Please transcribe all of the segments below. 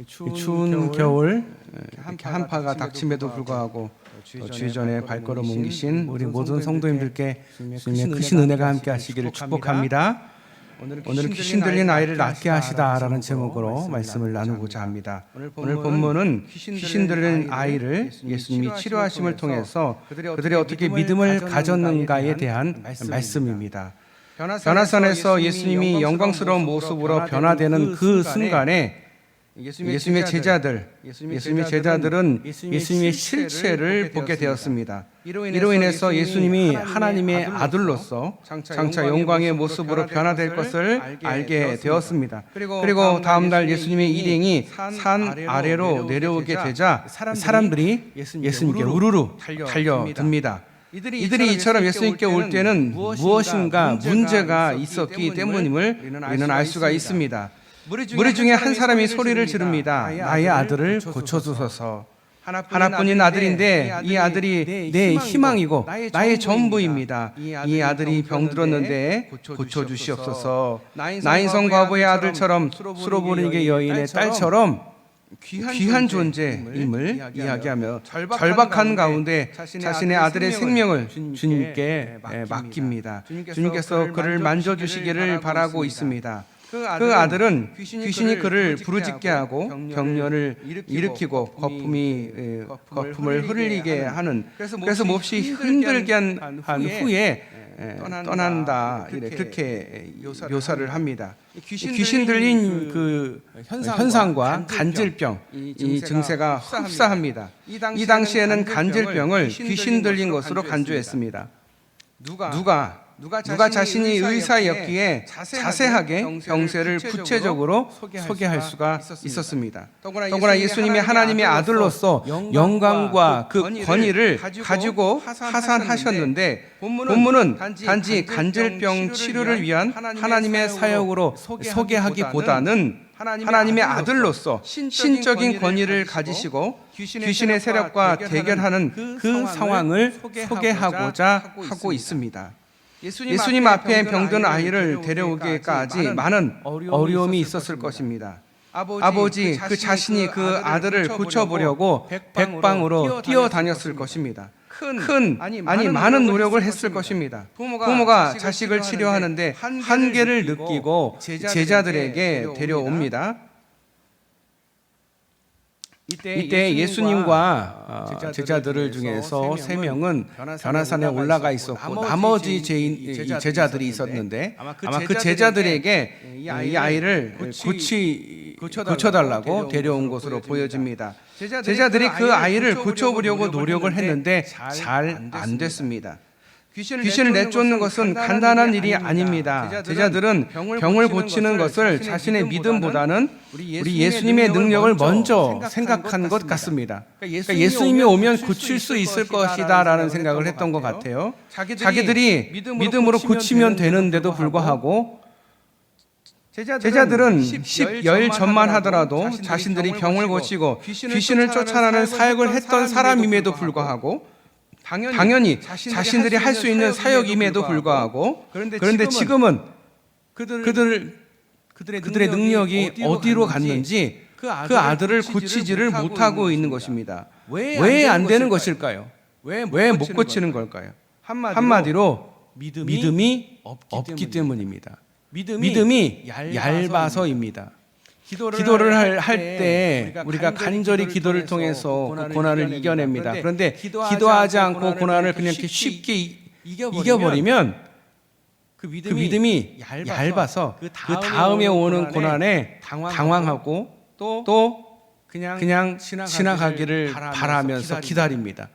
추운 겨울 한파가 닥침에도 불구하고 주의 전에 발걸음 옮기신 우리 모든 성도님들께 주님의 크신 은혜가 함께 하시기를 축복합니다. 오늘은 귀신 들린 아이를 낫게 하시다라는 제목으로 말씀을 나누고자 합니다. 오늘 본문은 귀신 들린 아이를 예수님이 치료하심을 통해서 그들이 어떻게 믿음을 가졌는가에 대한 말씀입니다. 변화산에서 예수님이 영광스러운 모습으로 변화되는 그 순간에 예수님의 제자들은 예수님의 실체를 보게 되었습니다. 이로 인해서 예수님이 하나님의 아들로서 장차 영광의 모습으로 변화될 것을 알게 되었습니다. 그리고 다음 날 예수님의 일행이 산 아래로 내려오게 되자 사람들이 예수님께 우르르 달려듭니다. 이들이 이처럼 예수님께 올 때는 무엇인가 문제가 있었기 때문임을 우리는 알 수가 있습니다. 무리 중에 한 사람이 소리를 지릅니다. 나의 아들을 고쳐주소서. 하나뿐인 아들인데 이 아들이 내 희망이고 나의 전부입니다. 이 아들이 병들었는데 고쳐주시옵소서. 나인성 과부의 아들처럼 수로보니게 여인의 딸처럼 귀한 존재임을 이야기하며 절박한 가운데 자신의 아들의 생명을 주님께 맡깁니다. 주님께서 그를 만져주시기를 바라고 있습니다. 그 아들은 귀신이 그를 부르짖게 하고 병련을 일으키고 거품을 흘리게 하는, 그래서 몹시 힘들게 한 후에 떠난다, 그렇게 묘사를 합니다. 귀신 들린 그 현상과 간질병, 이 증세가 흡사합니다. 이 당시에는 간질병을 귀신 들린 것으로 간주했습니다. 누가 자신이 의사였기에 자세하게 병세를 구체적으로 소개할 수가 있었습니다. 더구나 예수님이 하나님의 아들로서 영광과 그 권위를 가지고 하산하셨는데 본문은 단지 간질병 치료를 위한 하나님의 사역으로 소개하기보다는 하나님의 아들로서 신적인 권위를 가지시고 귀신의 세력과 대결하는 그 상황을 소개하고자 하고 있습니다. 예수님 앞에 병든 아이를 데려오기까지 많은 어려움이 있었을 것입니다. 아버지 그 자신이 그 아들을 고쳐보려고 백방으로 뛰어다녔을 것입니다. 많은 노력을 했을 것입니다. 부모가 자식을 치료하는데 한계를 느끼고 제자들에게 데려옵니다. 이때 예수님과 제자들 중에서 3명은 변화산에 올라가 있었고 나머지 제자들이 있었는데 아마 그 제자들에게 이 아이를 고쳐달라고 데려온 것으로 보여집니다. 제자들이 그 아이를 고쳐보려고 노력을 했는데 잘 안 됐습니다. 귀신을 내쫓는 것은 간단한 일이 아닙니다. 제자들은 병을 고치는 것을 자신의 믿음보다는 우리 예수님의 능력을 먼저 생각한 것 같습니다. 그러니까 예수님이 오면 고칠 수 있을 것이다 라는 생각을 했던 것 같아요. 자기들이 믿음으로 고치면 되는데도 불구하고 제자들은 10여일 전만 하더라도 자신들이 병을 고치고 귀신을 쫓아내는 사역을 했던 사람임에도 불구하고 당연히 자신들이 할 수 있는 사역임에도 불구하고 그런데 지금은 그들의 능력이 어디로 갔는지 그 아들을 고치지를 못하고 있는 것입니다. 왜 안 되는 것일까요? 왜 못 고치는 걸까요? 한마디로 믿음이 없기 때문입니다. 믿음이 얇아서입니다. 기도를 할 때 우리가 간절히 기도를 통해서 그 고난을 이겨냅니다. 그런데 기도하지 않고 고난을 그냥 이렇게 쉽게 이겨버리면 그 믿음이 얇아서 그 다음에 오는 고난에 당황하고 또 그냥 지나가기를 바라면서 기다립니다.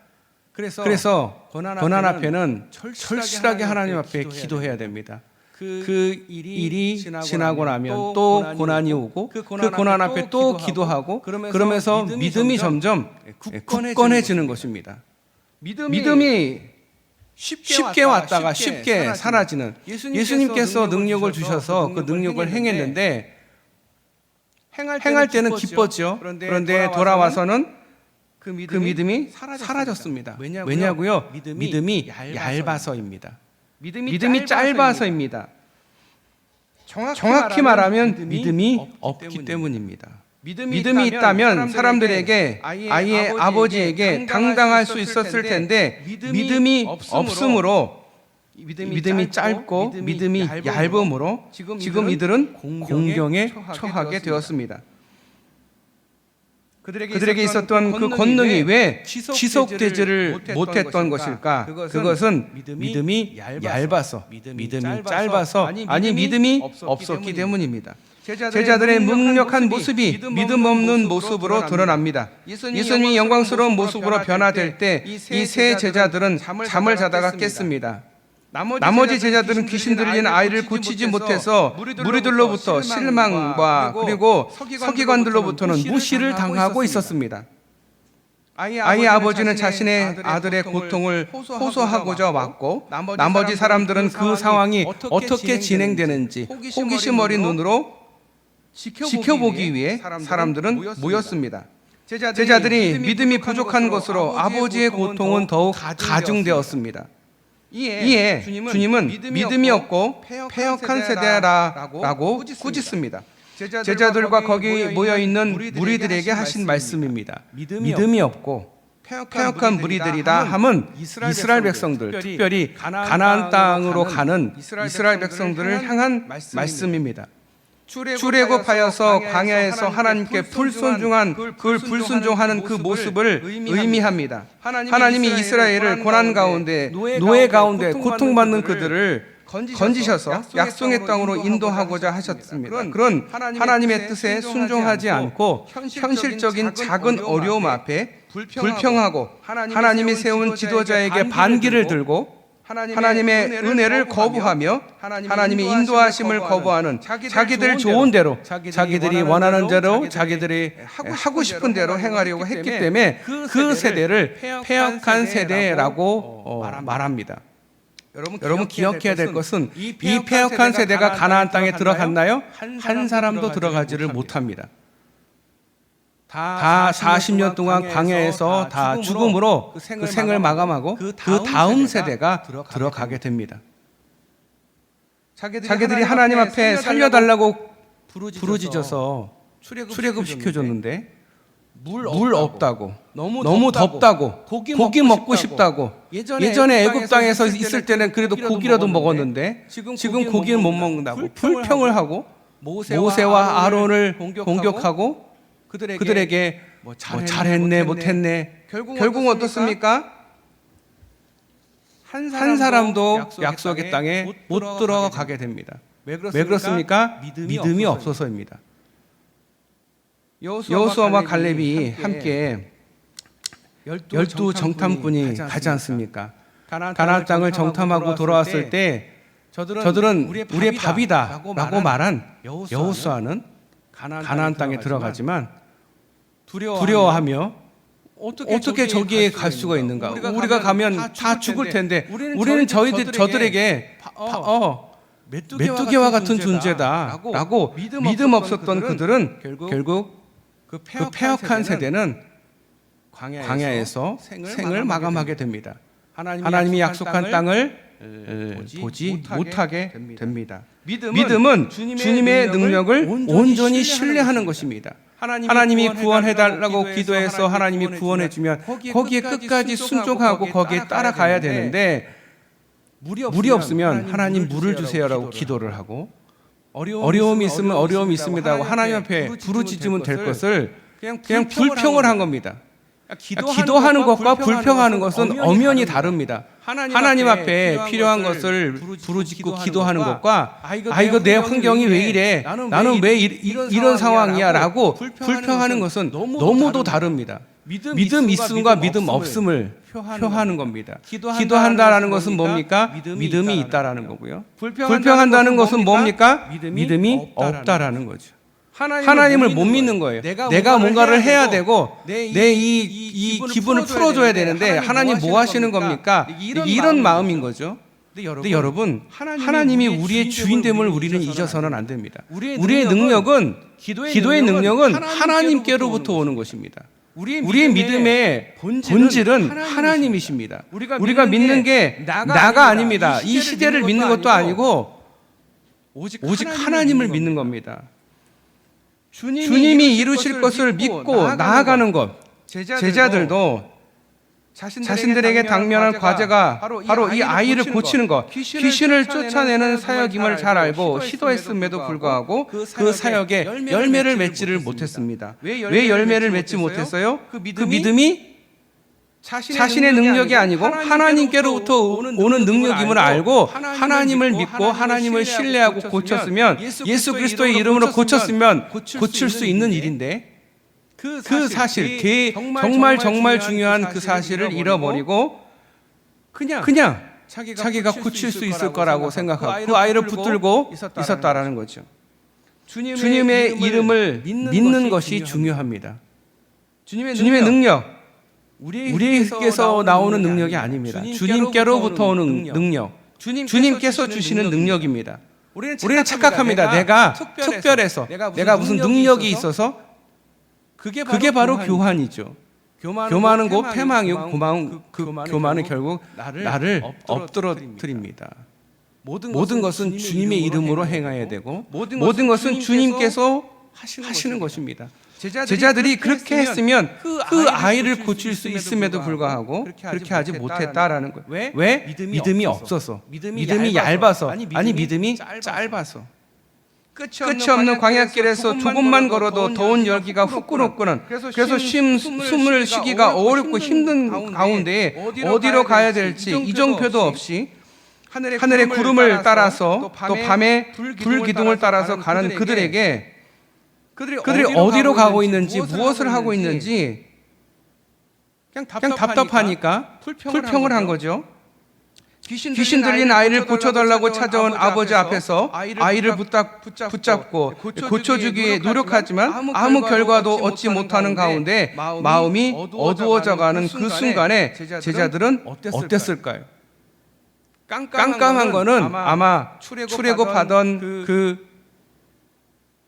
그래서 고난 앞에는 철실하게 하나님 앞에 기도해야 됩니다. 그 일이 지나고 나면 또 고난이 오고 그 고난 앞에 또 기도하고 그러면서 믿음이 점점 굳건해지는 것입니다. 믿음이 쉽게 왔다가 쉽게 사라지는, 예수님께서 능력을 주셔서 그 능력을 행했는데 행할 때는 기뻤죠. 그런데 돌아와서는 그 믿음이 사라졌습니다. 왜냐고요? 믿음이 얇아서입니다. 믿음이 짧아서입니다. 정확히 말하면 믿음이 없기 때문입니다. 믿음이 있다면 사람들에게 아이의 아버지에게 당당할 수 있었을 텐데 믿음이 없으므로 믿음이 짧고 믿음이 얇음으로 지금 이들은 공경에 처하게 되었습니다. 그들에게 있었던 그 권능이 왜 지속되지를 못했던 것일까? 그것은 믿음이 얇아서, 믿음이 짧아서, 아니 믿음이 없었기 때문입니다. 제자들의 무능력한 모습이 믿음 없는 모습으로 드러납니다. 예수님이 영광스러운 모습으로 변화될 때 이 세 제자들은 잠을 자다가 깼습니다. 나머지 제자들은 귀신 들린 아이를 고치지 못해서 무리들로부터 실망과 그리고 서기관들로부터는 무시를 당하고 있었습니다. 아이의 아버지는 자신의 아들의 고통을 호소하고자 왔고 나머지 사람들은 그 상황이 어떻게 진행되는지 호기심 어린 눈으로 지켜보기 위해 사람들은 모였습니다. 제자들이 믿음이 부족한 것으로 아버지의 고통은 더욱 가중되었습니다. 이에 주님은 믿음이 없고 패역한 세대라고 꾸짖습니다. 제자들과 거기 모여있는 무리들에게 하신 말씀입니다. 믿음이 없고 패역한 무리들이다 함은 이스라엘 백성들, 특별히 가나안 땅으로 가는 이스라엘 백성들을 향한 말씀입니다. 출애굽하여서 광야에서 하나님께 불순종한 불순종하는 그 모습을 의미합니다. 하나님이 이스라엘을 고난 가운데 노예 가운데 고통받는 그들을 건지셔서 약속의 땅으로 인도하고자 하셨습니다. 그런 하나님의 뜻에 순종하지 않고 현실적인 작은 어려움 앞에 불평하고 하나님이 세운 지도자에게 반기를 들고 하나님의 은혜를 거부하며 하나님의 인도하심을 거부하는 자기들 좋은 대로 자기들이 원하는 대로 자기들이 하고 싶은 대로 행하려고 했기 때문에 그 세대를 패역한 세대라고 말합니다. 여러분 기억해야 될 것은 이 패역한 세대가 가나안 땅에 들어갔나요? 한 사람도 들어가지를 못합니다. 다 40년 동안 광야에서 다 죽음으로 그 생을 마감하고 그 다음 세대가 들어가게 됩니다. 자기들이 하나님 앞에 살려달라고 부르짖어서 출애굽 시켜줬는데 물 없다고, 너무 덥다고, 고기 먹고 싶다고. 예전에 애굽 땅에서 있을 때는 그래도 고기라도 먹었는데 지금 고기는 못 먹는다고 불평을 하고 모세와 아론을 공격하고 그들에게 뭐 잘했네 못했네. 결국 어떻습니까? 한 사람도 약속의 땅에 못 들어가게 됩니다. 왜 그렇습니까? 믿음이 없어서입니다. 여호수아와 갈렙이 함께 12 정탐꾼이 가지 않습니까? 가나안 땅을 정탐하고 돌아왔을 때 저들은 우리의 밥이다 라고 말한 여호수아는 가나안 땅에 들어가지만 두려워하며 어떻게 저기에 갈 수가 있는가? 우리가 가면 다 죽을 텐데 우리는 저들에게 메뚜기와 같은 존재다라고 믿음 없었던 그들은 결국 그 패역한 세대는 광야에서 생을 마감하게 됩니다. 하나님이 약속한 땅을 보지 못하게 됩니다. 믿음은 주님의 능력을 온전히 신뢰하는 것입니다. 하나님이 구원해달라고 기도해서 하나님이 구원해주면 거기에 끝까지 순종하고 거기에 따라가야 되는데 물이 없으면 하나님 물을 주세요라고 기도를 하고 어려움이 있으면 어려움이 있습니다 하고 하나님 앞에 부르짖으면 될 것을 그냥 불평을 한 겁니다. 기도하는 것과 불평하는 것은 엄연히 다릅니다. 하나님 앞에 필요한 것을 부르짖고 기도하는 것과 이거 내 환경이 왜 이래? 나는 왜 이런 상황이야? 라고 불평하는 것은 너무도 다릅니다. 믿음 있음과 믿음 없음을 표하는 겁니다. 기도한다라는 것은 뭡니까? 믿음이 있다라는 거고요. 불평한다는 것은 뭡니까? 믿음이 없다라는 거죠. 하나님을 못 믿는 거예요. 내가 뭔가를 해야 되고 내 이 기분을 풀어줘야 되는데 하나님 뭐 하시는 겁니까? 이런 마음인 거죠. 근데 여러분 하나님이 우리의 주인됨을 우리는 잊어서는 안 됩니다. 우리의 능력은 기도의 능력은 하나님께로부터 오는 것입니다. 우리의 믿음의 본질은 하나님이십니다. 우리가 믿는 게 나가 아닙니다. 이 시대를 믿는 것도 아니고 오직 하나님을 믿는 겁니다. 주님이 이루실 것을 믿고 나아가는 것. 제자들도 자신들에게 당면한 과제가 바로 이 아이를 고치는 것, 귀신을 쫓아내는 사역임을 잘 알고 시도했음에도 불구하고 그 사역에 열매를 맺지를 못했습니다. 왜 열매를 맺지 못했어요? 그 믿음이 자신의 능력이 아니고 하나님께로부터 오는 능력임을 알고 하나님을 믿고 하나님을 신뢰하고 고쳤으면, 예수 그리스도의 이름으로 고쳤으면 고칠 수 있는 일인데, 그 사실, 정말 중요한 그 사실을 잃어버리고 그냥 자기가 고칠 수 있을 거라고 생각하고 그 아이를 붙들고 있었다라는 거죠. 주님의 이름을 믿는 것이 중요합니다. 주님의 능력, 우리에게서 나오는 능력이 아닙니다. 주님께로부터 오는 능력, 주님께서 주시는 능력입니다. 우리는 착각합니다. 내가 특별해서, 내가 무슨 능력이 있어서. 그게 바로 교만이죠. 교만은 곧 패망이고, 그 교만은 결국 나를 엎드러뜨립니다. 모든 것은 주님의 이름으로 행해야 되고, 모든 것은 주님께서 하시는 것입니다. 제자들이 그렇게 했으면 그 아이를 고칠 수 있음에도 불구하고 그렇게 하지 못했다라는 거예요. 왜? 믿음이 없어서, 믿음이 얇아서, 아니 믿음이 짧아서. 끝이 없는 광야길에서 조금만 걸어도 더운 열기가 후끈후끈한, 그래서 숨을 쉬기가 어렵고 힘든 가운데 어디로 가야 될지 이정표도 없이 하늘의 구름을 따라서 또 밤에 불기둥을 따라서 가는 그들에게, 그들이 어디로 가고 있는지, 무엇을 하고 있는지 그냥 답답하니까 불평을 한 거죠. 귀신 들린 아이를 고쳐달라고 찾아온 아버지 앞에서 아이를 붙잡고 고쳐주기 위해 노력하지만 아무 결과도 얻지 못하는 가운데 마음이 어두워져가는 그 순간에 제자들은 어땠을까요? 깜깜한 거는 아마 출애굽하던 그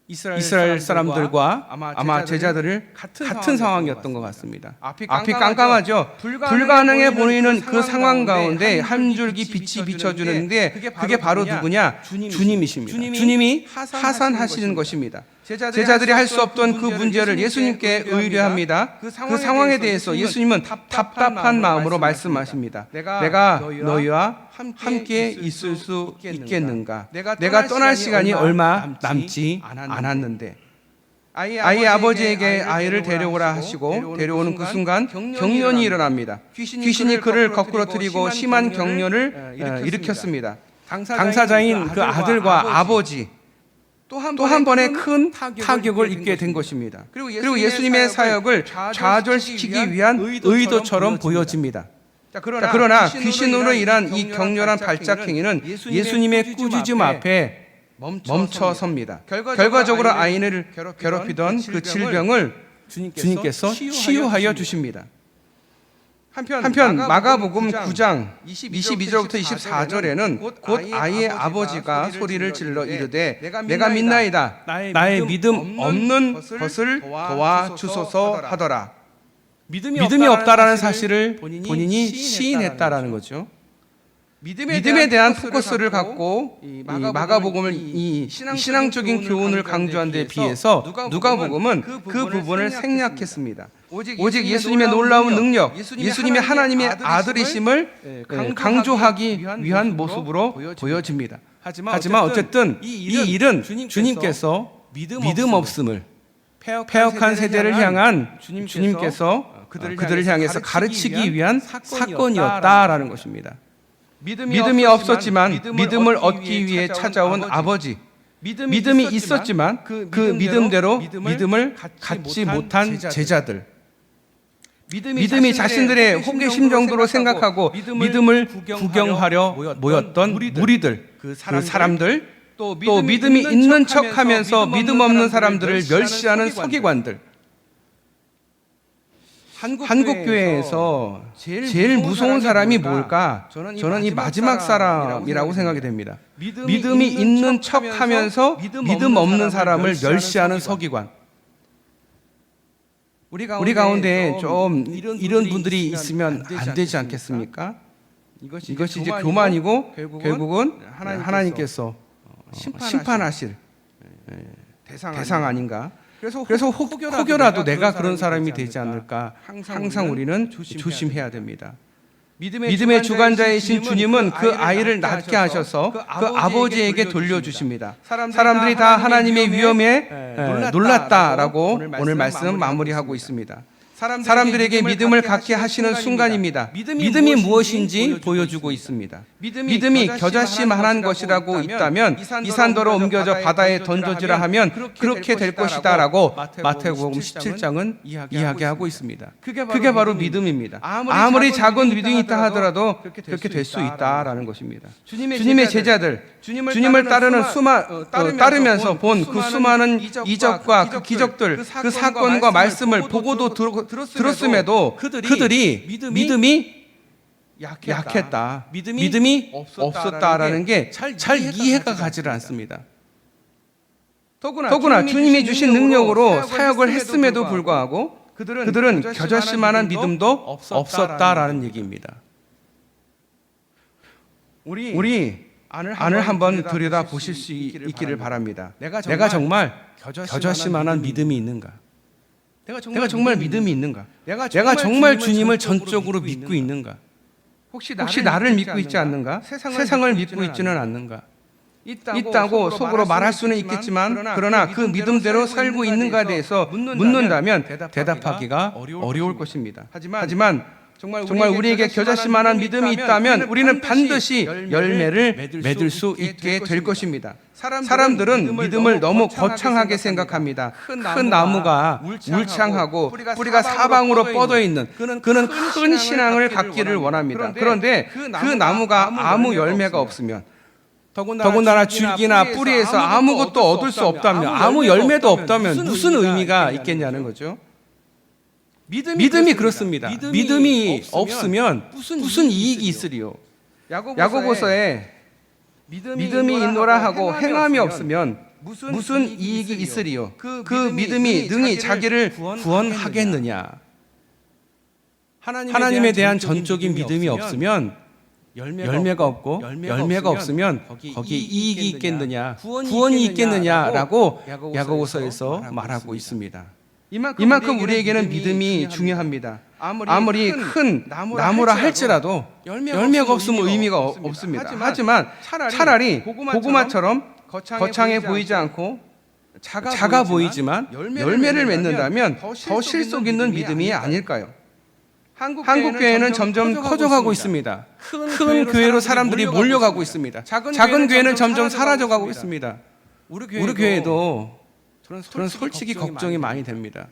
이스라엘 사람들과 아마 제자들을 같은 상황이었던 것 같습니다. 앞이 깜깜하죠. 불가능해 보이는 그 상황 가운데 한 줄기 빛이 비춰주는데 그게 바로 누구냐? 주님이십니다. 주님이 하산하시는 것입니다. 제자들이 할 수 없던 그 문제를 예수님께 의뢰합니다. 그 상황에 대해서 예수님은 답답한 마음으로 말씀하십니다. 내가 너희와 함께 있을 수 있겠는가? 내가 떠날 시간이 얼마 남지 않았는데. 아이의 아버지에게 아이를 데려오라 하시고 데려오는 그 순간 경련이 일어납니다. 귀신이 그를 거꾸로 들이고 심한 경련을 일으켰습니다. 당사자인 그 아들과 아버지 또 한 번의 큰 타격을 입게 된 것입니다. 그리고 예수님의 사역을 좌절시키기 위한 의도처럼 보여집니다. 그러나 귀신으로 인한 이 격렬한 발작 행위는 예수님의 꾸짖음 앞에 멈춰섭니다. 결과적으로 아이를 괴롭히던 그 질병을 주님께서 치유하여 주십니다. 한편 마가복음 9장 22절부터 24절에는 곧 아이의 아버지가 소리를 질러 이르되 내가 믿나이다, 나의 믿음 없는 것을 도와주소서 하더라. 믿음이 없다라는 사실을 본인이 시인했다라는 거죠. 믿음에 대한 포커스를 갖고 이 마가복음을 이 신앙적인 교훈을 강조한 데 비해서 누가복음은 그 부분을 생략했습니다. 오직 예수님의 놀라운 능력, 예수님의 하나님의 아들이심을 강조하기 위한 모습으로 보여집니다. 하지만 어쨌든 이 일은 주님께서 믿음 없음을, 패역한 세대를 향한 주님께서 그들을 향해서 가르치기 위한 사건이었다라는 것입니다. 믿음이 없었지만 믿음을 얻기 위해 찾아온 아버지, 믿음이 있었지만 그 믿음대로 믿음을 갖지 못한 제자들, 믿음이 자신들의 호기심 정도로 생각하고 믿음을 구경하려 모였던 무리들, 그 사람들, 또 믿음이 있는 척하면서 믿음 없는 사람들을 멸시하는 서기관들. 한국 교회에서 제일 무서운 사람이 뭘까? 저는 이 마지막 사람이라고 생각이 됩니다. 믿음이 있는 척하면서 믿음 없는 사람을 멸시하는 서기관. 우리 가운데 좀 이런 분들이 있으면 안 되지 않겠습니까? 이것이 이제 교만이고 결국은 하나님께서 심판하실 대상 아닌가? 그래서 혹여라도 내가 그런 사람이 되지 않을까 항상 우리는 조심해야 됩니다. 믿음의 주관자이신 주님은 그 아이를 낳게 하셔서 그 아버지에게 돌려주십니다. 사람들이 다 하나님의 위엄에 놀랐다라고 오늘 말씀 마무리하고 있습니다. 사람들에게 믿음을 갖게 하시는 순간입니다. 믿음이 무엇인지 보여주고 있습니다. 믿음이 겨자씨만한 것이라고 있다면 이 산더러 옮겨져 바다에 던져지라 하면 그렇게 될 것이다라고 마태복음 17장은 이야기하고 있습니다. 그게 바로 믿음입니다. 아무리 작은 믿음이 있다 하더라도 그렇게 될 수 있다라는 것입니다. 주님의 제자들, 주님을 따르면서 본 그 수많은 이적과 그 기적들, 그 사건과 말씀을 보고도 들었음에도 그들이 믿음이 약했다. 믿음이 없었다라는 게 잘 이해가 가지를 않습니다. 더구나 주님이 주신 능력으로 사역을 했음에도 불구하고 그들은 겨자씨만한 믿음도 없었다라는 얘기입니다. 우리 안을 한번 들여다 보실 수 있기를 바랍니다. 내가 정말 겨자씨만한 믿음이 있는가? 내가 정말 믿음이 있는가? 내가 정말 주님을 전적으로 믿고 있는가? 혹시 나를 믿고 있지 않는가? 세상을 믿고 있지는 않는가? 있다고 속으로 말할 수는 있겠지만 그러나 그 믿음대로 살고 있는가에 대해서 묻는다면 대답하기가 어려울 것입니다. 하지만 정말 우리에게 겨자씨만한 믿음이 있다면 우리는 반드시 열매를 맺을 수 있게 될 것입니다. 사람들은 믿음을 너무 거창하게 생각합니다. 큰 나무가 울창하고 뿌리가 사방으로 뻗어 있는 그는 큰 신앙을 갖기를 원합니다. 그런데 그 나무가 아무 열매가 없으면 더군다나 줄기나 뿌리에서 아무것도 얻을 수 없다면 아무 열매도 없다면 무슨 의미가 있겠냐는 거죠. 믿음이 그렇습니다. 믿음이 없으면 무슨 이익이 있으리요? 야고보서에 믿음이 있노라 하고 행함이 없으면 무슨 이익이 있으리요? 그 믿음이 능히 자기를 구원하겠느냐? 하나님에 대한 전적인 믿음이 없으면 열매가 없고 열매가 없으면 거기에 이익이 있겠느냐? 구원이 있겠느냐라고 야고보서에서 말하고 있습니다. 이만큼 우리에게는 믿음이 중요합니다. 아무리 큰 나무라 할지라도 열매가 없으면 의미가 없습니다. 하지만 차라리 고구마처럼 거창해 보이지 않고 작아 보이지만 열매를 맺는다면 더 실속 있는 믿음이 아닐까요? 한국 교회는 점점 커져가고 있습니다. 큰 교회로 사람들이 몰려가고 있습니다. 작은 교회는 점점 사라져가고 있습니다. 우리 교회도 저는 솔직히 걱정이 많이 됩니다.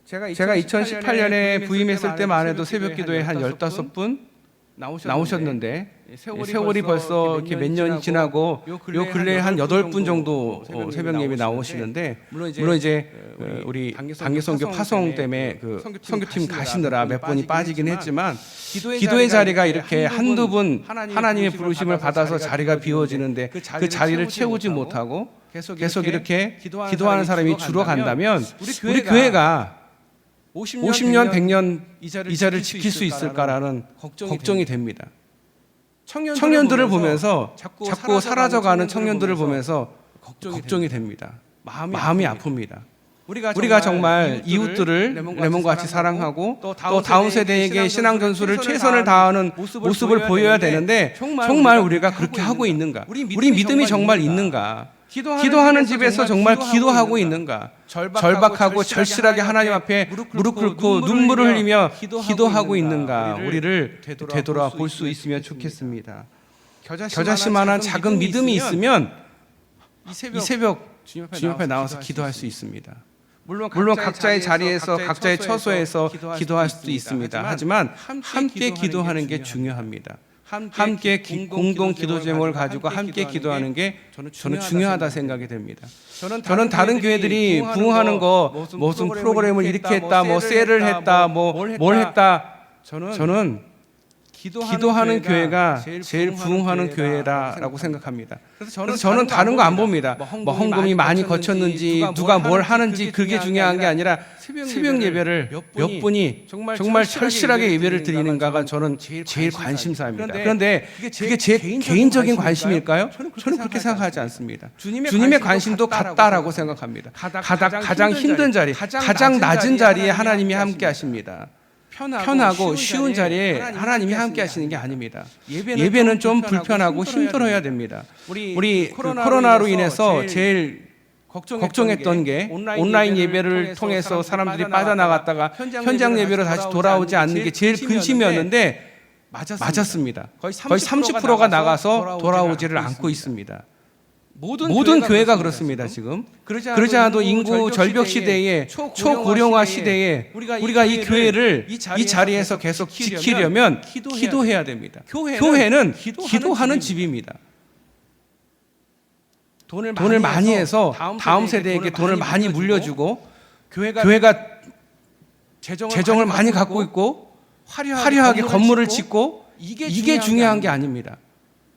제가 2018년에 부임했을 때만 해도 새벽 기도에 한 15분 나오셨는데 세월이 벌써 이렇게 몇 년이 지나고 요 근래에 한 8분 정도 새벽 예배 나오시는데 물론 이제 우리 단계선교 파송 때문에 그 선교팀 가시느라 몇 번이 빠지긴 했지만 기도의 자리가 이렇게 한두 분 하나님의 부르심을 받아서 자리가 비워지는데 그 자리를 채우지 못하고 계속 이렇게 기도하는 사람이 줄어간다면 우리 교회가 50년, 100년 이 자리를 지킬 수 있을까라는 걱정이 됩니다. 청년들을 보면서 자꾸 사라져가는 청년들을 보면서 걱정이 됩니다. 마음이 아픕니다. 우리가 정말 이웃들을 레몬과 같이 사랑하고 또 다음 세대에게 신앙 전수를 최선을 다하는 모습을 보여야 되는데 정말 우리가 그렇게 하고 있는가? 우리 믿음이 정말 있는가? 기도하는 집에서 정말 기도하고 있는가? 절박하고 절실하게 하나님 앞에 무릎 꿇고 눈물을 흘리며 기도하고 있는가? 우리를 되돌아볼 수 있으면 좋겠습니다. 겨자씨만한 작은 믿음이 있으면 이 새벽 주님 앞에 나와서 기도할 수 있습니다. 물론 각자의 자리에서 각자의 처소에서 기도할 수도 있습니다. 하지만 함께 기도하는 게 중요합니다. 함께 공동 기도 제목을 가지고 함께 기도하는 게 저는 중요하다 생각이 됩니다. 저는 다른 교회들이 부흥하는 거 무슨 프로그램을 이렇게 했다, 뭐 세를 했다, 뭘 했다. 저는 기도하는 교회가 제일 부흥하는 교회라고 생각합니다. 그래서 저는 다른 거 안 봅니다. 뭐 헌금이 많이 거쳤는지 누가 뭘 하는지 그게 중요한 게 아니라 새벽 예배를 몇 분이 정말 철실하게 예배를 드리는가가 저는 제일 관심사입니다. 그런데 그게 제 개인적인 관심일까요? 저는 그렇게 생각하지 않습니다. 주님의 관심도 같다라고 생각합니다. 가장 힘든 자리, 가장 낮은 자리에 하나님이 함께 하십니다. 편하고 쉬운 자리에 하나님이 함께 하시는 게 아닙니다. 예배는 좀 불편하고 힘들어야 됩니다. 우리 코로나로 인해서 제일 걱정했던 게 온라인 예배를 통해서 사람들이 빠져나갔다가 현장 예배로 다시 돌아오지 않는 게 제일 근심이었는데 맞았습니다. 거의 30%가 나가서 돌아오지를 않고 있습니다. 모든 교회가 그렇습니다. 지금 그러지 않아도 인구 절벽 시대에 초고령화 시대에 우리가 이 교회를 이 자리에서 계속 지키려면 기도해야 됩니다. 교회는 기도하는 집입니다. 돈을 많이 해서 다음 세대에게 돈을 많이 물려주고 교회가 재정을 많이 갖고 있고 화려하게 건물을 짓고 이게 중요한 게 아닙니다.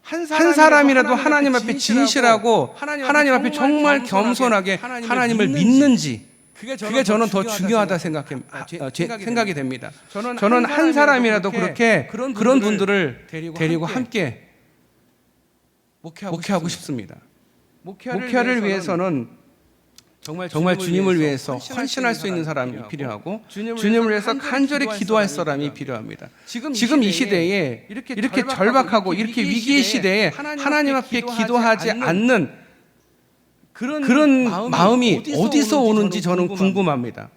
한 사람이라도 하나님 앞에 진실하고 하나님 앞에 정말 겸손하게 하나님을 믿는지 그게 저는 더 중요하다 생각이 됩니다. 저는 한 사람이라도 그렇게 그런 분들을 데리고 함께 목회하고 싶습니다. 목회를 위해서는 정말 주님을 위해서 헌신할 수 있는 사람이 필요하고 주님을 위해서 간절히 기도할 사람이 필요합니다. 지금 이 시대에 이렇게 절박하고 이렇게 위기의 시대에 하나님 앞에 기도하지 않는 그런 마음이 어디서 오는지 저는 궁금합니다.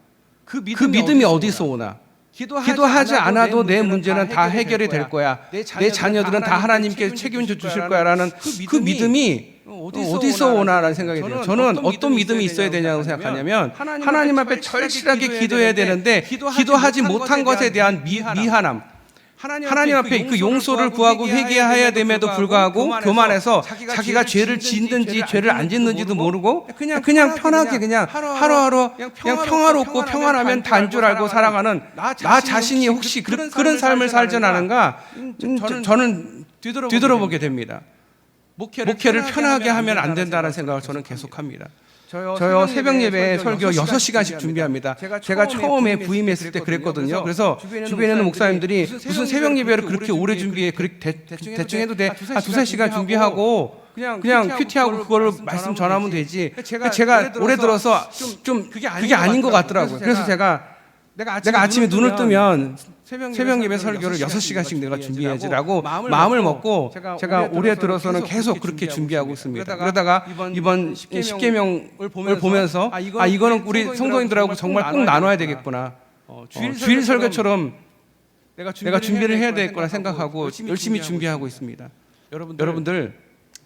그 믿음이 어디서 오나? 기도하지 않아도 내 문제는 다 해결이 될 거야. 내 자녀들은 다 하나님께 책임져 주실 거야라는 그 믿음이 어디서 오나라는 생각이 들어요. 저는 어떤 믿음이 있어야 되냐고 생각하냐면 하나님 앞에 철실하게 기도해야 되는데 기도하지 못한 것에 대한 미안함, 하나님 앞에 그 용서를 구하고 회개해야 됨에도 불구하고 교만해서 자기가 죄를 짓는지 죄를 안 짓는지도 모르고 그냥 편하게 그냥 하루하루 그냥 평화롭고 평안하면 다인 줄 알고 살아가는 나 자신이 혹시 그런 삶을 살지 않은가 저는 뒤돌아보게 됩니다. 목회를 편하게 하면 안 된다는 생각을 저는 계속합니다. 저요 새벽 예배 설교 6시간씩 준비합니다. 제가 처음에 부임했을 때 그랬거든요. 그래서 주변에 있는 목사님들이 무슨 새벽 예배를 그렇게 오래 준비해 대충 해도 돼. 한 2-3시간 준비하고 그냥 큐티하고 그거를 말씀 전하면 되지. 제가 올해 들어서 좀 그게 아닌 것 같더라고요. 그래서 내가 아침에 눈을 뜨면 새벽 예배 설교를 6시간씩 내가 준비해야지라고 마음을 먹고 제가 올해 들어서는 계속 그렇게 준비하고 있습니다. 그러다가 이번 10계명을 보면서 이거는 우리 성도님들하고 정말 꼭 나눠야 되겠구나. 주일 설교처럼 내가 준비를 해야 되겠구나 생각하고 열심히 준비하고 있습니다. 여러분들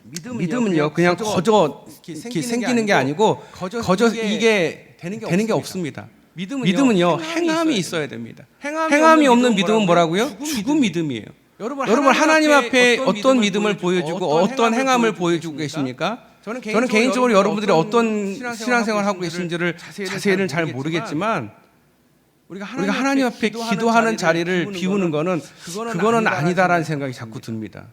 믿음은요 그냥 거저 생기는 게 아니고 거저 이게 되는 게 없습니다. 믿음은요 행함이 있어야 됩니다. 행함이 없는 믿음은 뭐라고요? 죽은 믿음이에요. 여러분 하나님 앞에 어떤 믿음을 보여주고 어떤 행함을 보여주고 계십니까? 저는 개인적으로 여러분들이 어떤 신앙생활을 하고 계신지를 자세히는 잘 모르겠지만 우리가 하나님 앞에 기도하는 자리를 비우는 그거는 아니다라는 생각이 자꾸 듭니다.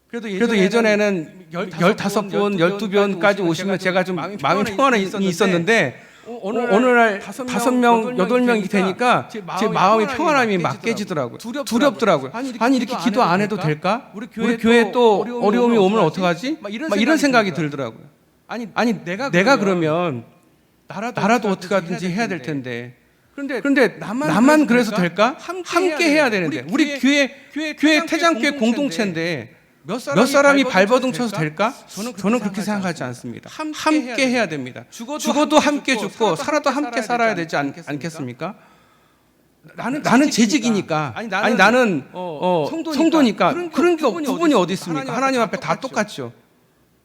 그래도 예전에는 15번, 12번까지 오시면 제가 좀 마음이 평안이 있었는데 어느 날 5명, 8명이 되니까 제 마음의 평안함이 막 깨지더라고요. 두렵더라고요. 아니 이렇게 기도 안 해도 될까? 우리 교회에 또 어려움이 오면 어떡하지? 막 이런 생각이 들더라고요. 아니 내가 그러면 나라도 어떻게 하든지 해야 될 텐데 그런데 나만 그래서 될까? 함께 해야 되는데 우리 교회 태장교회 공동체인데 몇 사람이 발버둥 쳐서 될까? 저는 그렇게 생각하지 않습니다. 함께 해야 됩니다. 죽어도 함께 죽고 살아도 함께 살아야 되지 않겠습니까? 나는 재직이니까 아니 나는 성도니까 그런 부분이 어디 있습니까? 하나님 앞에 다 똑같죠.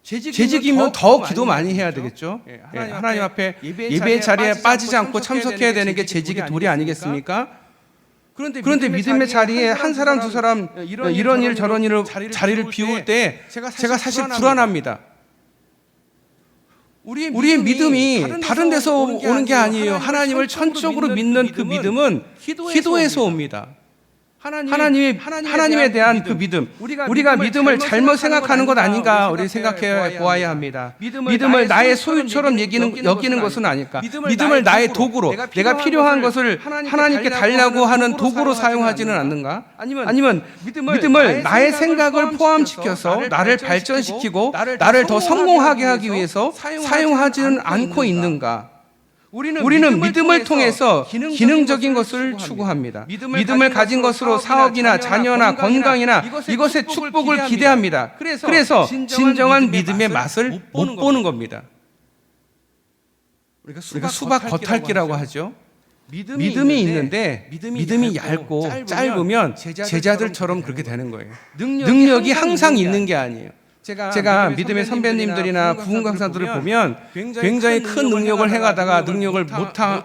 재직이면 더 기도 많이 해야 되겠죠. 하나님 앞에 예배의 자리에 빠지지 않고 참석해야 되는 게 재직의 도리 아니겠습니까? 그런데 믿음의 자리에 한 사람 두 사람 이런 일 저런 일을 자리를 비울 때 제가 사실 불안합니다. 우리의 믿음이 다른 데서 오는 게 아니에요. 하나님을 전적으로 믿는 그 믿음은 기도에서 옵니다. 하나님에 대한 그 믿음, 우리가 믿음을 잘못 생각하는 것 아닌가 우리 생각해 보아야 합니다. 믿음을 나의 소유처럼 여기는 것은 아닐까. 믿음을 나의 도구로, 내가 필요한 것을 하나님께 달라고 하는 도구로 사용하지는 않는가. 아니면 믿음을 나의 생각을 포함시켜서 나를 발전시키고 나를 더 성공하게 하기 위해서 사용하지는 않고 있는가. 우리는 믿음을 통해서 기능적인 것을 추구합니다. 믿음을 가진 것으로 사업이나 자녀나 건강이나 이것의 축복을 기대합니다. 그래서 진정한 믿음의 맛을 못 보는 겁니다. 우리가 수박 겉핥기라고 하죠. 믿음이 있는데 믿음이 얇고 짧으면 제자들처럼 그렇게 되는 거예요. 능력이 항상 있는 게 아니에요. 제가 믿음의 선배님들이나 부흥 강사들을 보면 굉장히 큰 능력을 행하다가 능력을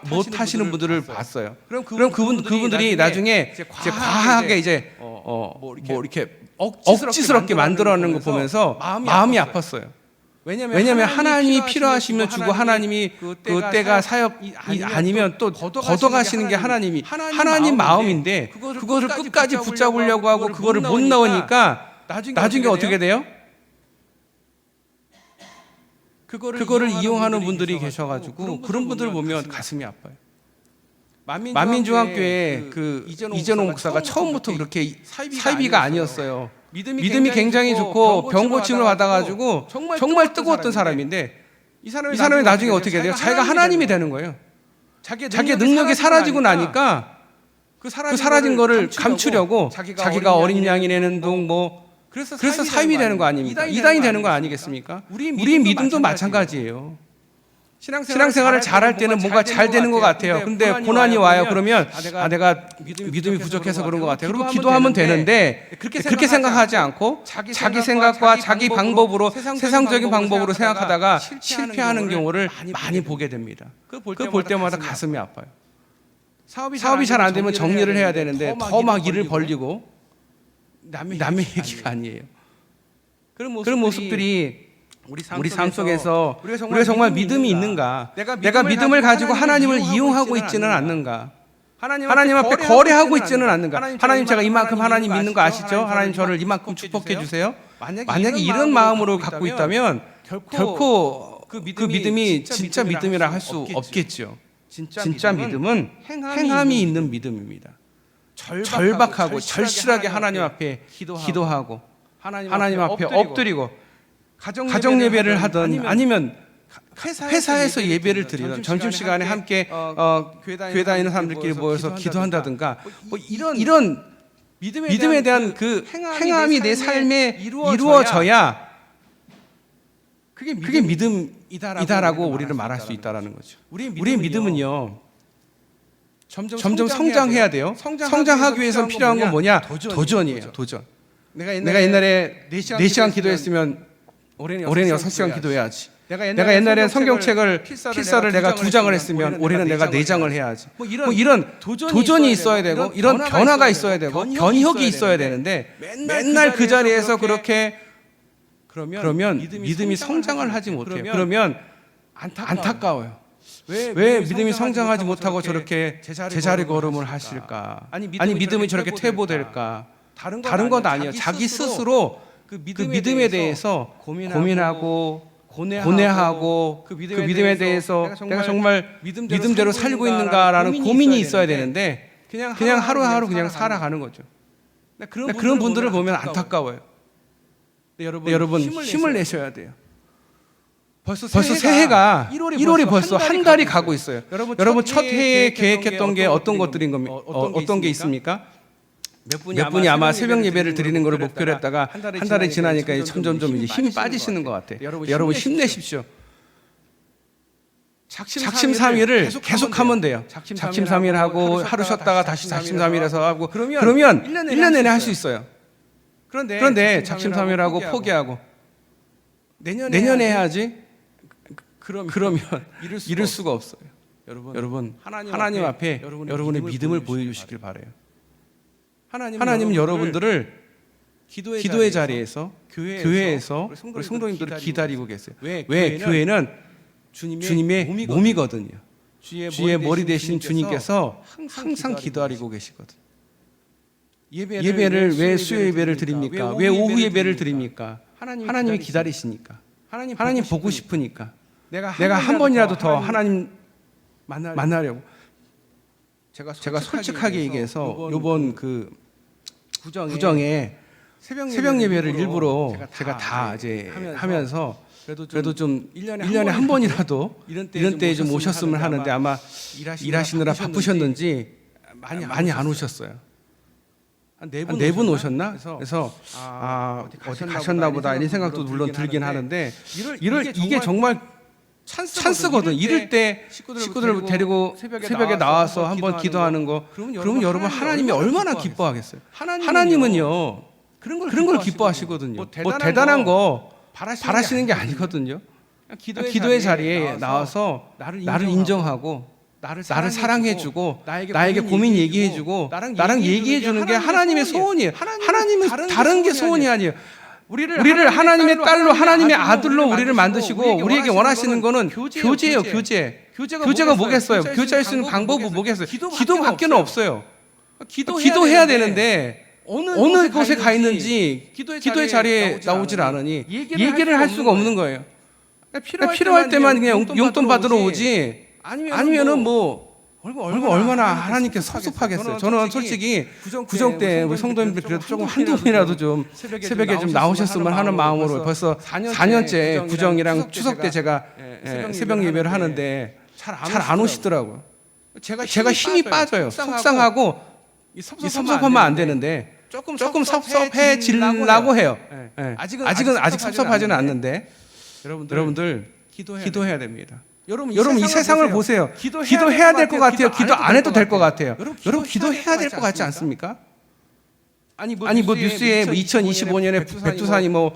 못 하시는 분들을 봤어요. 그럼 그분들이 나중에 이제 과하게 이제 뭐 이렇게 억지스럽게 만들어내는 거 보면서 마음이 아팠어요. 왜냐하면 하나님이 필요하시면 주고 하나님이 그때가 사역이 아니면 또 걷어가시는 게 하나님 마음인데 그거를 끝까지 붙잡으려고 하고 그거를 못 넣으니까 나중에 어떻게 돼요? 그거를 이용하는 분들이 계셔가지고 그런 분들 보면 가슴이 아파요. 만민중앙교회 그 이재동 목사가 처음부터 그렇게 사이비가 아니었어요. 믿음이 굉장히 좋고 병 고침을 받아가지고 정말 뜨거웠던 사람인데 이 사람이 나중에 어떻게 돼요? 자기가 하나님이 되는 거예요. 자기의 능력이 사라지고 나니까 그 사라진 거를 감추려고 자기가 어린 양이 내는 둥 그래서 사입이 되는 거 아닙니까? 이단이 되는 거 아니겠습니까? 우리 믿음도 마찬가지예요. 신앙생활을 잘할 때는 뭔가 잘 되는 것 같아요. 근데 고난이 와요. 그러면 내가 믿음이 부족해서 그런 것 같아요. 그리고 기도하면 되는데 그렇게 생각하지 않고 자기 생각과 자기 방법으로 세상적인 방법으로 생각하다가 실패하는 경우를 많이 보게 됩니다. 그걸 볼 때마다 가슴이 아파요. 사업이 잘 안 되면 정리를 해야 되는데 더 막 일을 벌리고 남의 얘기가 아니에요. 그런 모습들이 우리 삶 속에서 우리가 정말 믿음이 있는가? 내가 믿음을 가지고 하나님을 이용하고 있지는 않는가? 하나님 앞에 거래하고 있지는 않는가? 하나님 제가 이만큼 하나님 믿는 거 아시죠? 하나님 저를 이만큼 축복해 주세요. 만약에 이런 마음으로 갖고 있다면 결코 그 믿음이 진짜 믿음이라 할 수 없겠죠. 진짜 믿음은 행함이 있는 믿음입니다. 절박하고 절실하게 하나님 앞에 기도하고 하나님 앞에 엎드리고 가정 예배를 하든 아니면 회사에서 예배를 드리든 점심시간에 함께 교회 다니는 사람들끼리 모여서 기도한다든가 뭐 이런 믿음에 대한 그 행함이 내 삶에 이루어져야 그게 믿음이다라고 우리를 말할 수 있다라는 거죠. 우리의 믿음은요 점점 성장해야 돼요. 성장하기 위해서 필요한 건 뭐냐? 도전이에요. 도전. 내가 옛날에 4시간 기도했으면 올해는 6시간 기도해야지. 내가 옛날에 성경책을 필사를 내가 2장을 했으면 올해는 내가 4장을 해야지. 뭐 이런 도전이 있어야 되고 이런 변화가 있어야 되고 변혁이 있어야 되는데 맨날 그 자리에서 그렇게 그러면 믿음이 성장을 하지 못해요. 그러면 안타까워요. 왜 믿음이 성장하지 못하고 저렇게 제자리 걸음을 하실까? 아니 믿음이 저렇게 퇴보될까? 다른 건 아니에요. 자기 스스로 그 믿음에 대해서 고민하고 고뇌하고 그 믿음에 대해서 내가 정말 믿음대로 살고 있는가라는 고민이 있어야 되는데 그냥 하루하루 그냥 살아가는 거죠. 그런 분들을 보면 안타까워요. 여러분 힘을 내셔야 돼요. 벌써 새해가 1월이 벌써 한 달이 가고 있어요. 여러분 첫 해에 계획했던 게 어떤 것들인 겁니까? 어떤 게 있습니까? 몇 분이 아마 새벽 예배를 드리는 것을 목표로 했다가 한 달이 지나니까 점점점 이제 힘이 빠지시는 것 같아요. 여러분 힘내십시오. 작심삼일을 계속하면 돼요. 작심삼일 하고 하루 쉬었다가 다시 작심삼일해서 하고 그러면 1년 내내 할 수 있어요. 그런데 작심삼일하고 포기하고 내년에 해야지. 그러면 이룰 수가 없어요. 여러분 하나님 앞에 여러분의 믿음을 보여주시길 바라요. 하나님은 여러분들을 기도의 자리에서 교회에서 우리 성도님들을 기다리고 계세요. 왜? 교회는 주님의 몸이거든요. 주의 머리 대신 주님께서 항상 기다리고 계시거든요. 예배를 왜 수요 예배를 드립니까? 왜 오후 예배를 드립니까? 하나님이 기다리시니까. 하나님 보고 싶으니까. 내가 한 번이라도 더 하나님 만나려고. 제가 솔직하게 얘기해서 이번 그 구정에 새벽 예배를 일부러 제가 다 이제 하면서 그래도 좀 1년에 한 번이라도 이런 때에 좀 오셨으면 하는데 아마 일하시느라 바쁘셨는지 많이 안 오셨어요. 한 네 분 오셨나? 그래서 어디 가셨나 보다 이런 생각도 물론 들긴 하는데 이게 정말 찬스거든. 이럴 때 식구들을 데리고 새벽에 나와서 한번 기도하는 거. 그러면 여러분 하나님이 얼마나 기뻐하겠어요. 하나님은요 그런 걸 기뻐하시거든요. 뭐 대단한 거 바라시는 게 아니거든요. 기도의 자리에 나와서 나를 인정하고 나를 사랑해주고 나에게 고민 얘기해주고 나랑 얘기해주는 게 하나님의 소원이에요. 하나님은 다른 게 소원이 아니에요. 우리를 하나님의 딸로 하나님의 아들로 우리를 만드시고 우리에게 원하시는 거는 교제예요. 교제가 뭐겠어요? 교제할 수 있는 방법은 뭐겠어요? 기도밖에는 없어요. 기도해야 되는데 어느 곳에 가 있는지 기도의 자리에 나오질 않으니 얘기를 할 수가 없는 거예요. 필요할 때만 그냥 용돈 받으러 오지 아니면은 뭐 얼마나 하나님께 섭섭하겠어요. 저는 솔직히 구정 때 우리 성도님들 그래도 조금 한두 분이라도 좀 새벽에 좀 나오셨으면 하는 마음으로 벌써 4년째 구정이랑 추석 때 제가 새벽 예배를 하는데 잘 안 오시더라고요. 제가 힘이 빠져요. 속상하고 이 섭섭하면 안 되는데 조금 섭섭해지려고 해요. 아직 섭섭하지는 않는데 여러분들 기도해야 됩니다. 여러분 이 세상을 보세요. 기도해야 될 것 같아요. 기도 안 해도 될 것 같아요. 여러분 기도해야 될 것 같지 않습니까? 아니 뭐 뉴스에 2025년에 백두산이 뭐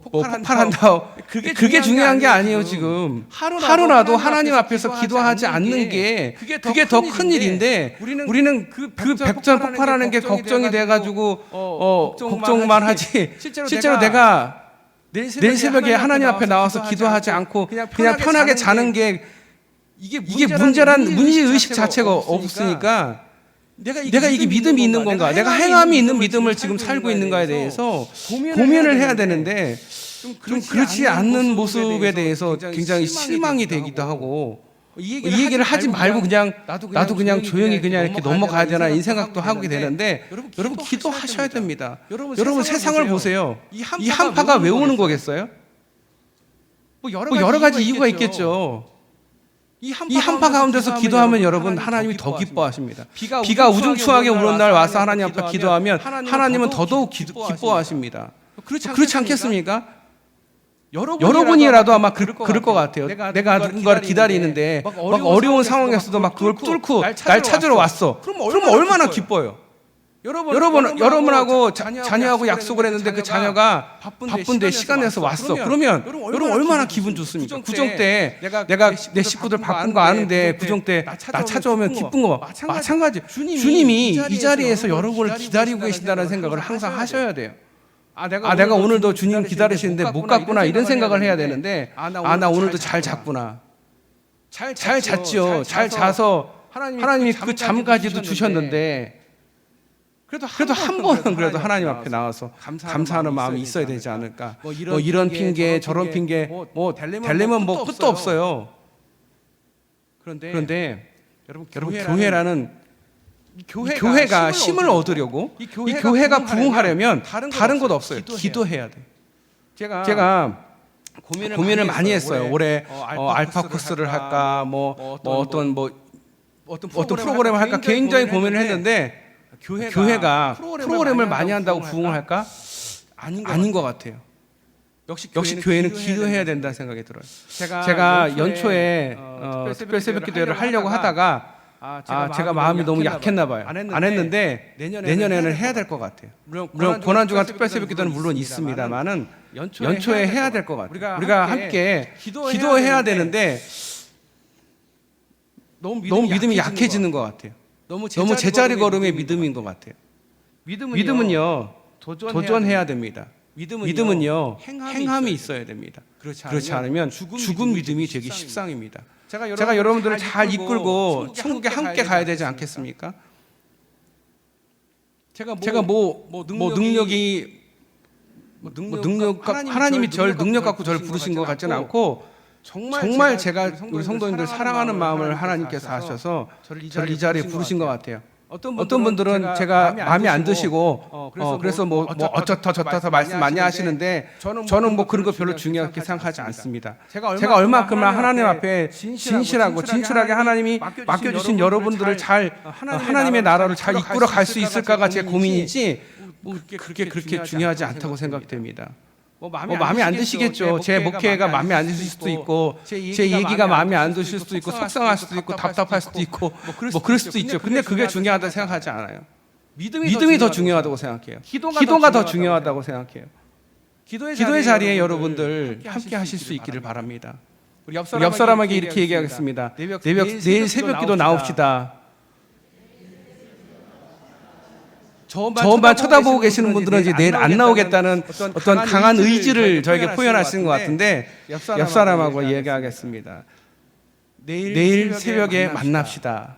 폭발한다. 그게 중요한 게 아니에요. 지금 하루라도 하나님 앞에서 기도하지 않는 게 그게 더 큰 일인데 우리는 그 백두산 폭발하는 게 걱정이 돼가지고 걱정만 하지. 실제로 내가 내일 새벽에 하나님 앞에 나와서 기도하지 않고 그냥 편하게 자는 게 이게 문제 의식 자체가 없으니까 내가 이게 믿음이 있는 건가? 내가 행함이 있는 믿음을 지금 살고 있는가에 대해서 고민을 해야 되는데 좀 그렇지 않는 모습에 대해서 굉장히 실망이 되기도 하고 이 얘기를 하지 말고 그냥 나도 그냥 조용히 그냥 이렇게 넘어가야 되나 이 생각도 하게 되는데 여러분 기도하셔야 됩니다. 여러분 세상을 보세요. 이 한파가 왜 오는 거겠어요? 뭐 여러 가지 이유가 있겠죠. 이 한파 가운데서 기도하면 여러분 하나님이 더 기뻐하십니다. 비가 우중충하게 오는 날 와서 하나님 앞에 기도하면 하나님은 더더욱 기뻐하십니다. 그렇지 않겠습니까? 여러분이라도 아마 그럴 것 같아요. 내가 누군가를 기다리는데 막 어려운 상황에서도 막 그걸 뚫고 날 찾으러 왔어. 그럼 얼마나 기뻐요. 여러분하고 자녀하고 약속을 했는데 그 자녀가 바쁜데 시간 내서 왔어. 그러면 여러분 얼마나 기분 좋습니까? 구정 때 내가 내 식구들 바쁜 거 아는데 구정 때 나 찾아오면 기쁜 거 마찬가지. 주님이 이 자리에서 여러분을 기다리고 계신다는 생각을 항상 하셔야 돼요. 내가 오늘도 주님 기다리시는데 못 갔구나 이런 생각을 해야 되는데 나 오늘도 잘 잤구나. 잘 잤죠. 잘 자서 하나님이 그 잠까지도 주셨는데 그래도 한 번은 그래도 하나님 앞에 나와서 감사하는 마음이 있어야 되지 않을까. 뭐 이런 핑계 저런 핑계 뭐 되려면 뭐 끝도 없어요. 그런데 여러분 교회라는 이 교회가 힘을 얻으려고 이 교회가 부흥하려면 다른 것 없어요. 기도해야 돼. 제가 고민을 많이 했어요. 올해 알파 코스를 할까 뭐 어떤 프로그램을 할까 굉장히 고민을 했는데 교회가 프로그램을 많이 한다고 부흥을 할까? 아닌 것 같아요. 역시 교회는 기도해야 된다는 생각이 들어요. 제가 연초에 특별 새벽기도회를 하려고 하다가 제가 마음이 너무 약했나 봐요. 안 했는데 내년에는 해야 될 것 같아요. 물론 고난주간 특별 새벽기도는 물론 있습니다만은 연초에 해야 될 것 같아요. 우리가 함께 기도해야 되는데 너무 믿음이 약해지는 것 같아요. 너무 제자리 걸음의 믿음인 것 같아요. 믿음은요 도전해야 됩니다. 믿음은요 행함이 있어야 됩니다. 그렇지 않으면 죽은 믿음이 되기 십상입니다. 제가 여러분들을 잘 이끌고 천국에 함께 가야 되지 않겠습니까? 제가 능력이 하나님이 능력 갖고 저를 부르신 것 같지는 않고 정말 제가 우리 성도님들 사랑하는 마음을 하나님께서 하셔서 저를 이 자리에 부르신 것 같아요. 어떤 분들은 제가 마음에 안 드시고 그래서 어쩌다 저쩌다 말씀 많이 하시는데 저는 그런 거 별로 중요하게 생각하지 않습니다. 제가 얼마큼이나 하나님 앞에 진실하게 하나님이 맡겨주신 여러분들을 잘 하나님의 나라를 잘 이끌어 갈 수 있을까가 제 고민이지 그렇게 중요하지 않다고 생각됩니다. 마음에 안 드시겠죠. 제 목회가 마음에 안 드실 수도 있고 제 얘기가 마음에 안 드실 수도 있고 속상할 수도 있고 답답할 수도 있고 그럴 수도 있죠. 근데 그게 중요하다고 생각하지 않아요. 믿음이 더 중요하다고 생각해요. 기도가 더 중요하다고 생각해요. 기도의 자리에 여러분들 함께 하실 수 있기를 바랍니다. 우리 옆 사람에게 이렇게 얘기하겠습니다. 내일 새벽 기도 나옵시다. 저만 쳐다보고 계시는 분들은 이제 내일 안 나오겠다는 어떤 강한 의지를 저에게 표현하시는 것 같은데 옆 사람하고 얘기하겠습니다. 내일 새벽에 만납시다.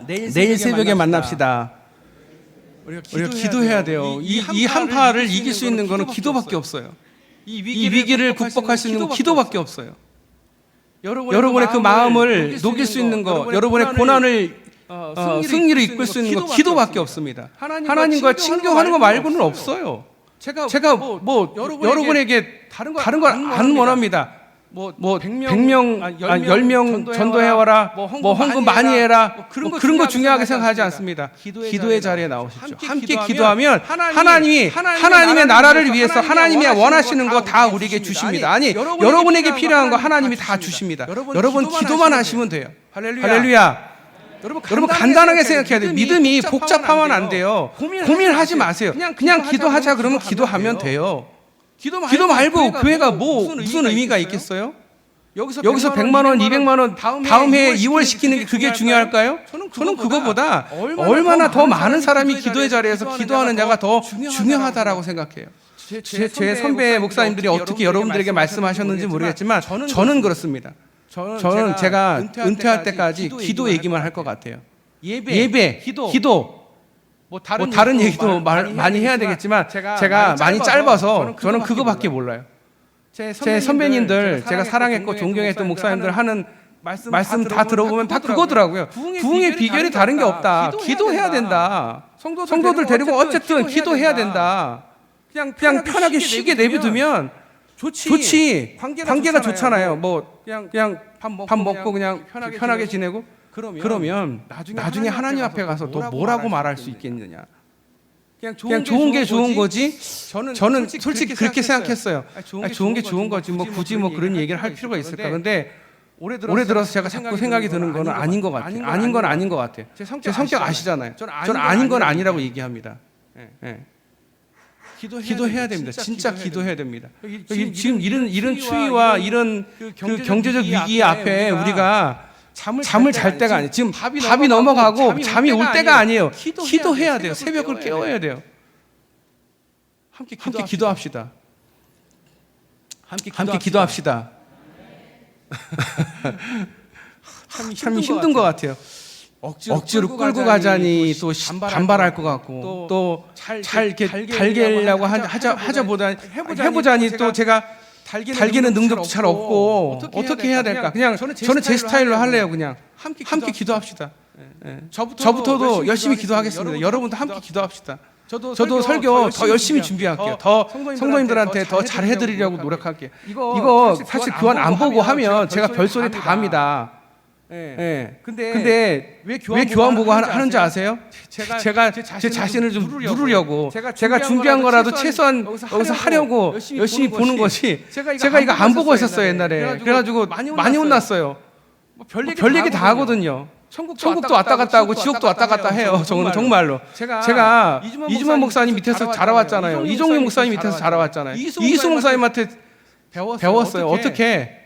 내일 새벽에 만납시다. 우리가 기도해야 돼요. 이 한파를 이길 수 있는 것은 기도밖에 없어요. 이 위기를 극복할 수 있는 건 기도밖에 없어요. 여러분의 그 마음을 녹일 수 있는 거, 여러분의 고난을 승리를 이끌 수 있는 거 기도밖에 없습니다. 하나님과 친교하는 거 말고는 없어요. 제가 여러분에게 다른 거 안 원합니다. 100명, 10명 전도해와라, 헌금 많이 해라, 그런 거 중요하게 생각하지 않습니다. 기도의 자리에 나오십시오. 함께 기도하면 하나님의 나라를 위해서 하나님이 원하시는 거 다 우리에게 주십니다. 아니, 여러분에게 필요한 거 하나님이 다 주십니다. 여러분 기도만 하시면 돼요. 할렐루야. 여러분 간단하게 생각해야 돼요. 믿음이 복잡하면 안 돼요. 고민하지 마세요. 그냥 기도하자 그러면 기도하면 돼요. 기도 말고 교회가 무슨 의미가 있겠어요? 여기서 100만 원, 200만 원 다음 해에 2월 시키는 게 그게 중요할까요? 저는 그거보다 얼마나 더 많은 사람이 기도의 자리에서 기도하느냐가 더 중요하다라고 생각해요. 제 선배 목사님들이 어떻게 여러분들에게 말씀하셨는지 모르겠지만 저는 그렇습니다. 저는 제가 은퇴할 때까지 기도 얘기만 할 것 같아요. 예배, 기도, 다른 얘기도 많이 해야 되겠지만 제가 많이 짧아서 저는 그거밖에 몰라요. 제 선배님들, 제가 사랑했고 존경했던 목사님들 하는 말씀 다 들어보면 다 그거더라고요. 부흥의 비결이 다른 게 없다. 기도해야 된다. 성도들 데리고 어쨌든 기도해야 된다. 그냥 편하게 쉬게 내비두면 좋지. 관계가 좋잖아요. 그냥 밥 먹고 그냥 편하게 지내고 그러면 나중에 하나님 앞에 가서 또 뭐라고 말할 수 있겠느냐. 그냥 좋은 게 좋은 거지. 저는 솔직히 그렇게 생각했어요. 좋은 게 좋은 거지. 굳이 그런 얘기를 할 필요가 있을까. 근데 올해 들어서 제가 자꾸 생각이 드는 거는 아닌 것 같아요. 아닌 건 아닌 것 같아요. 제 성격 아시잖아요. 저는 아닌 건 아니라고 얘기합니다. 기도해야 됩니다. 진짜 기도해야 됩니다. 지금 이런 추위와 이런 그 경제적 위기 앞에 우리가 잠을 잘 때가 아니에요. 지금 밥이 넘어가고 잠이 올 때가 아니에요. 기도해야 돼요. 새벽을 깨워야 돼요. 함께 기도합시다. 함께 기도합시다. 참 힘든 것 같아요. 억지로 끌고 가자니 또 반발할 것 같고 또 잘 달게려고 하자보다 해보자니 또 제가 달기는 능력도 잘 없고 어떻게 해야 될까? 그냥 저는 제 스타일로 할래요. 그냥 함께 기도합시다. 저부터도 열심히 기도하겠습니다. 여러분도 함께 기도합시다. 저도 설교 더 열심히 준비할게요. 더 성도님들한테 더 잘해드리려고 노력할게요. 이거 사실 교환 안 보고 하면 제가 별소리 다 합니다. 근데 왜 교환 보고 하는지 아세요? 제가 제 자신을 좀 누르려고 제가 준비한 거라도 최소한 여기서 하려고 열심히 보는 거지. 제가 이거 안 보고 있었어요 옛날에. 그래가지고 많이 혼났어요. 별 얘기 다 하거든요. 천국도 왔다 갔다 하고 지옥도 왔다 갔다 해요. 정말로. 제가 이주만 목사님 밑에서 자라왔잖아요. 이종윤 목사님 밑에서 자라왔잖아요. 이수 목사님한테 배웠어요. 어떻게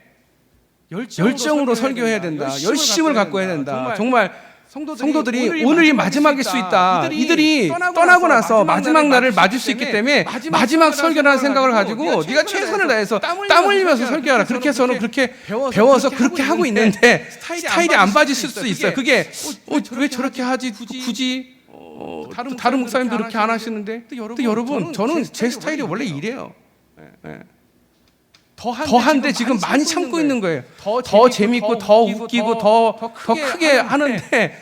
열정으로 설교해야 된다. 열심을 갖고 해야 된다. 정말 성도들이 오늘이 마지막일 수 있다. 이들이 떠나고 나서 마지막 날을 맞을 수 있기 때문에 마지막 설교라는 생각을 가지고 네가 최선을 다해서 땀 흘리면서 설교하라. 그렇게 해서 저는 그렇게 배워서 그렇게 하고 있는데 스타일이 안 맞을 수도 있어요. 그게 왜 저렇게 하지? 굳이 다른 목사님도 그렇게 안 하시는데 또 여러분 저는 제 스타일이 원래 이래요. 더한데 지금 많이 참고 있는 거예요. 더 재밌고 더 웃기고 더 크게 하는데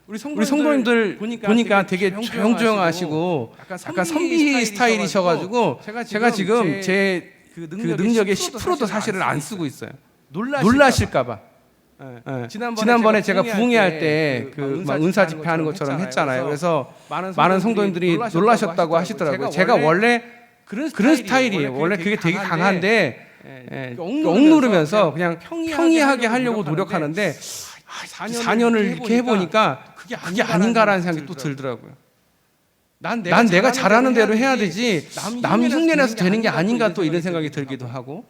우리 성도님들 보니까 되게 조용조용하시고 약간 선비 스타일이셔가지고 제가 지금 제 그 능력의 10%도 사실은 안 쓰고 있어요. 놀라실까봐. 지난번에 제가 부흥회 할 때 그 은사 집회하는 것처럼 했잖아요. 그래서 많은 성도님들이 놀라셨다고 하시더라고요. 제가 원래 그런 스타일이에요. 원래 그게 되게 강한데 억누르면서 그냥 평이하게 하려고 노력하는데 4년을 이렇게 해보니까 그게 아닌가라는 생각이 또 들더라고요. 난 내가 잘하는 대로 해야 되지 남 흉내내서 되는 게 아닌가 또 이런 생각이 들기도 하고.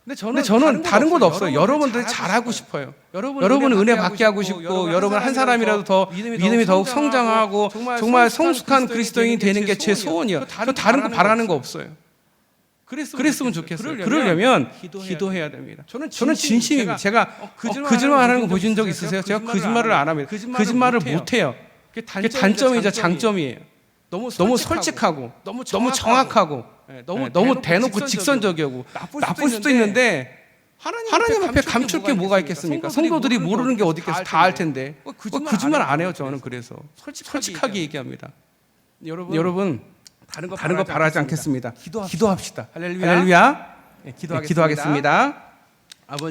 근데 저는 다른 것 없어요. 여러분들이 잘하고 싶어요. 여러분은 은혜 받게 하고 싶고 여러분 한 사람이라도 더 믿음이 더욱 성장하고 정말 성숙한 그리스도인이 되는 게 제 소원이에요. 저 다른 거 바라는 거 없어요. 그랬으면 좋겠어요. 그러려면 기도해야 됩니다. 저는 진심입니다. 제가 거짓말 하는 거 보신 적 있으세요? 제가 거짓말을 안 합니다. 거짓말을 못 해요. 그게 단점이자 장점이에요. 너무 솔직하고 너무 정확하고 너무 대놓고 직선적이고 나쁠 수도 있는데 하나님 앞에 감출 게 뭐가 있겠습니까? 성도들이 모르는 게 어디 있겠어요? 다 알 텐데. 거짓말 안 해요. 저는 그래서 솔직하게 얘기합니다. 여러분 다른 거 바라지 않겠습니다. 기도합시다. 할렐루야. 기도하겠습니다.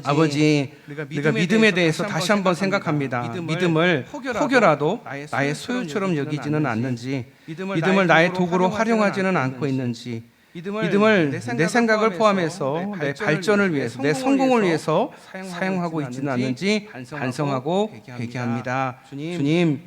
아버지, 우리가 믿음에 대해서 다시 한번 생각합니다. 믿음을 혹여라도 나의 소유처럼 여기지는 않는지, 믿음을 나의 도구로 활용하지는 않고 있는지, 믿음을 내 생각을 포함해서 내 발전을 위해서, 내 성공을 위해서 사용하고 있지는 않는지 반성하고 회개합니다. 주님,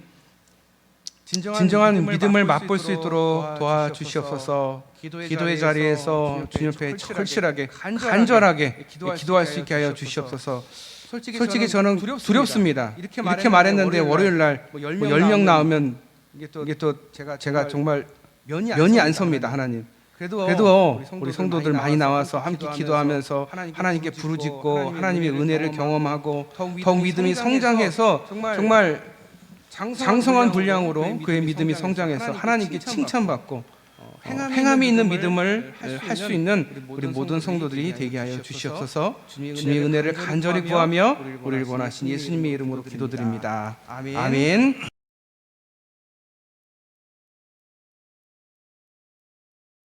진정한 믿음을 맛볼 수 있도록 도와주시옵소서. 기도의 자리에서 주님 앞에 철실하게 간절하게 기도할 수 있게 하여 주시옵소서. 솔직히 저는 두렵습니다. 이렇게 말했는데 월요일 날 10명 나오면 이게 또 제가 정말 면이 안 섭니다. 하나님. 그래도 우리 성도들 많이 나와서 함께 기도하면서 하나님께 부르짖고 하나님의 은혜를 경험하고 더욱 믿음이 성장해서 정말 장성한 분량으로 그의 믿음이 성장해서 하나님께 칭찬받고 행함이 있는 믿음을 할 수 있는 우리 모든 성도들이 되게 하여 주시옵소서. 주님의 은혜를 간절히 구하며 우리를 원하신 예수님의 이름으로 기도드립니다. 아멘.